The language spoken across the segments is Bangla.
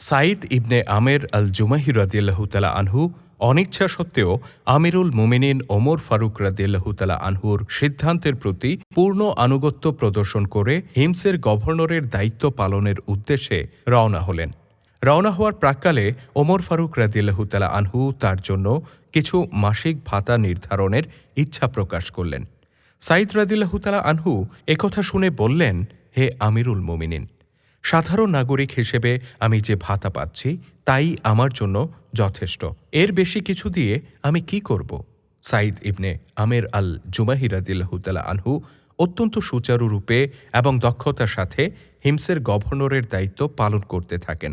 সাঈদ ইবনে আমের আল জুমাহি রাদিয়াল্লাহু তাআলা আনহু অনিচ্ছা সত্ত্বেও আমিরুল মুমিনিন ওমর ফারুক রাদিয়াল্লাহু তাআলা আনহুর সিদ্ধান্তের প্রতি পূর্ণ আনুগত্য প্রদর্শন করে হিমসের গভর্নরের দায়িত্ব পালনের উদ্দেশ্যে রওনা হলেন। রওনা হওয়ার প্রাক্কালে ওমর ফারুক রাদিয়াল্লাহু তাআলা আনহু তার জন্য কিছু মাসিক ভাতা নির্ধারণের ইচ্ছা প্রকাশ করলেন। সাঈদ রাদিয়াল্লাহু তাআলা আনহু একথা শুনে বললেন, হে আমিরুল মুমিনিন, সাধারণ নাগরিক হিসেবে আমি যে ভাতা পাচ্ছি তাই আমার জন্য যথেষ্ট। এর বেশি কিছু দিয়ে আমি কি করব? সাঈদ ইবনে আমের আল জুমাহি রাদিয়াল্লাহু তাআলা আনহু অত্যন্ত সুচারুরূপে এবং দক্ষতার সাথে হিমসের গভর্নরের দায়িত্ব পালন করতে থাকেন।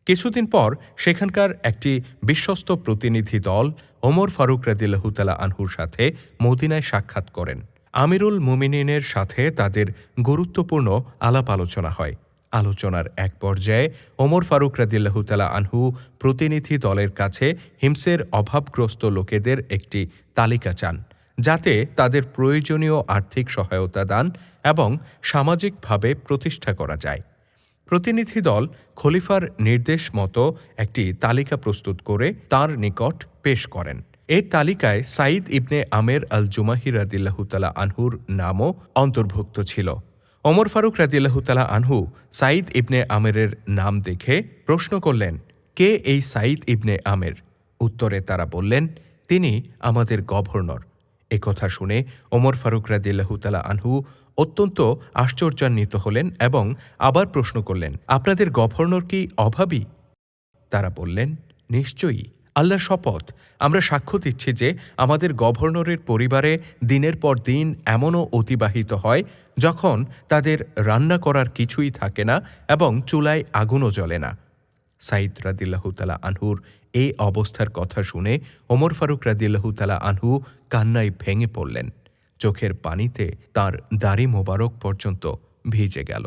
কিছুদিন পর সেখানকার একটি বিশ্বস্ত প্রতিনিধি দল ওমর ফারুক রাদিয়াল্লাহু তাআলা আনহুর সাথে মদিনায় সাক্ষাৎ করেন। আমিরুল মুমিনিনের সাথে তাদের গুরুত্বপূর্ণ আলাপ আলোচনা হয়। আলোচনার এক পর্যায়ে ওমর ফারুক রাদিয়াল্লাহু তাআলা আনহু প্রতিনিধি দলের কাছে হিমসের অভাবগ্রস্ত লোকেদের একটি তালিকা চান, যাতে তাদের প্রয়োজনীয় আর্থিক সহায়তা দান এবং সামাজিকভাবে প্রতিষ্ঠা করা যায়। প্রতিনিধি দল খলিফার নির্দেশ মতো একটি তালিকা প্রস্তুত করে তার নিকট পেশ করেন। এই তালিকায় সাঈদ ইবনে আমের আল জুমাহি রাদিয়াল্লাহু তাআলা আনহুর নামও অন্তর্ভুক্ত ছিল। ওমর ফারুক রাদিয়াল্লাহু তাআলা আনহু সাঈদ ইবনে আমেরের নাম দেখে প্রশ্ন করলেন, কে এই সাঈদ ইবনে আমের? উত্তরে তারা বললেন, তিনি আমাদের গভর্নর। একথা শুনে ওমর ফারুক রাদিয়াল্লাহু তাআলা আনহু অত্যন্ত আশ্চর্যান্বিত হলেন এবং আবার প্রশ্ন করলেন, আপনাদের গভর্নর কি অভাবী? তারা বললেন, নিশ্চয়ই, আল্লাহর শপথ, আমরা সাক্ষ্য দিচ্ছি যে আমাদের গভর্নরের পরিবারে দিনের পর দিন এমনও অতিবাহিত হয় যখন তাদের রান্না করার কিছুই থাকে না এবং চুলায় আগুনও জ্বলে না। সাঈদ রাদিয়াল্লাহু তাআলা আনহুর এই অবস্থার কথা শুনে ওমর ফারুক রাদিয়াল্লাহু তাআলা আনহু কান্নায় ভেঙে পড়লেন। চোখের পানিতে তার দাড়ি মোবারক পর্যন্ত ভিজে গেল।